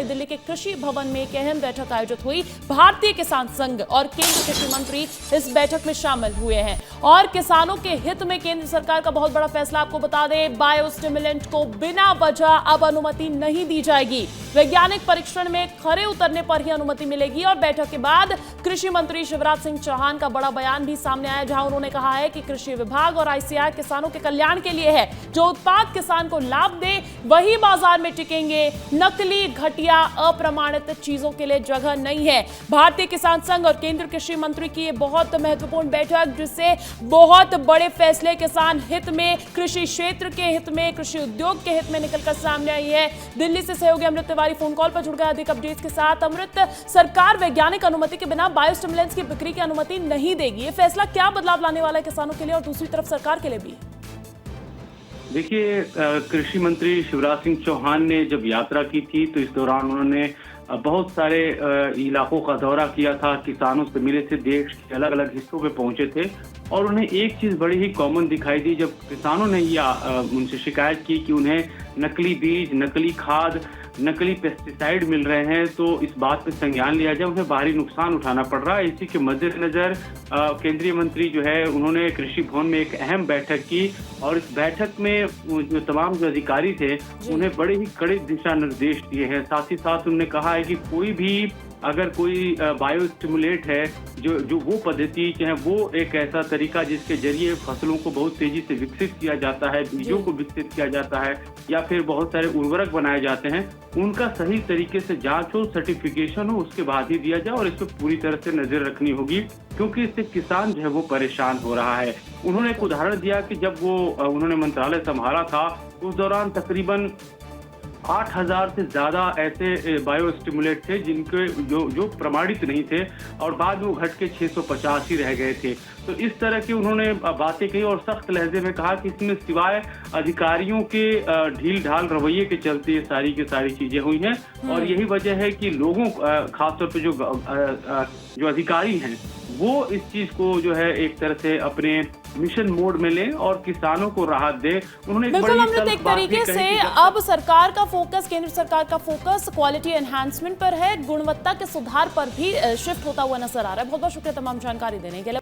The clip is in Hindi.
नई दिल्ली के कृषि भवन में एक अहम बैठक आयोजित हुई। भारतीय किसान संघ और केंद्रीय कृषि मंत्री इस बैठक में शामिल हुए हैं और किसानों के हित में केंद्र सरकार का बहुत बड़ा फैसला। आपको बता दें, बायोस्टिमुलेंट को बिना वजह अब अनुमति नहीं दी जाएगी। वैज्ञानिक परीक्षण में खरे उतरने पर ही अनुमति मिलेगी। और बैठक के बाद कृषि मंत्री शिवराज सिंह चौहान का बड़ा बयान भी सामने आया, जहां उन्होंने कहा है कि कृषि विभाग और आईसीएआर किसानों के कल्याण के लिए है। जो उत्पाद किसान को लाभ दे वही बाजार में टिकेंगे। नकली, घटिया, अप्रमाणित चीजों के लिए जगह नहीं है। भारतीय किसान संघ और केंद्रीय कृषि मंत्री की ये बहुत महत्वपूर्ण बैठक, जिससे बहुत बड़े फैसले किसान हित में, कृषि क्षेत्र के हित में, कृषि उद्योग के हित में निकलकर सामने आई है। दिल्ली से सहयोगी अमृत तिवारी फोन कॉल पर जुड़ गए अधिक अपडेट्स के साथ। अमृत, सरकार वैज्ञानिक अनुमति के बिना बायोस्टिमुलेंट्स की बिक्री की अनुमति नहीं देगी। ये फैसला क्या बदलाव लाने वाला है किसानों के लिए और दूसरी तरफ सरकार के लिए भी? देखिए, कृषि मंत्री शिवराज सिंह चौहान ने जब यात्रा की थी तो इस दौरान उन्होंने बहुत सारे इलाकों का दौरा किया था, किसानों से मिले थे, देश के अलग अलग हिस्सों में पहुंचे थे और उन्हें एक चीज बड़ी ही कॉमन दिखाई दी। जब किसानों ने उनसे शिकायत की कि उन्हें नकली बीज, नकली खाद, नकली पेस्टिसाइड मिल रहे हैं, तो इस बात पे संज्ञान लिया जाए, उन्हें भारी नुकसान उठाना पड़ रहा है। इसी के मद्देनजर केंद्रीय मंत्री जो है उन्होंने कृषि भवन में एक अहम बैठक की और इस बैठक में जो तमाम जो अधिकारी थे उन्हें बड़े ही कड़े दिशा निर्देश दिए हैं। साथ ही साथ उन्होंने कहा है कि कोई भी अगर कोई बायोस्टिमुलेट है, जो वो पद्धति चाहे वो एक ऐसा तरीका जिसके जरिए फसलों को बहुत तेजी से विकसित किया जाता है, बीजों को विकसित किया जाता है या फिर बहुत सारे उर्वरक बनाए जाते हैं, उनका सही तरीके से जांच हो, सर्टिफिकेशन हो, उसके बाद ही दिया जाए और इस पर पूरी तरह से नजर रखनी होगी, क्योंकि इससे किसान जो है वो परेशान हो रहा है। उन्होंने एक उदाहरण दिया कि जब उन्होंने मंत्रालय संभाला था उस दौरान तकरीबन 8,000 से ज्यादा ऐसे बायोस्टिमुलेट थे जिनके जो प्रमाणित नहीं थे और बाद में वो घट के 650 ही रह गए थे। तो इस तरह की उन्होंने बातें कही और सख्त लहजे में कहा कि इसमें सिवाय अधिकारियों के ढील ढाल रवैये के चलते ये सारी की सारी चीजें हुई हैं और यही वजह है कि लोगों खासतौर पर जो अधिकारी हैं वो इस चीज को जो है एक तरह से अपने मिशन मोड में लें और किसानों को राहत दें। उन्होंने बिल्कुल अमृत, एक तरीके से अब सरकार का फोकस, केंद्र सरकार का फोकस क्वालिटी एनहांसमेंट पर है, गुणवत्ता के सुधार पर भी शिफ्ट होता हुआ नजर आ रहा है। बहुत बहुत शुक्रिया तमाम जानकारी देने के लिए।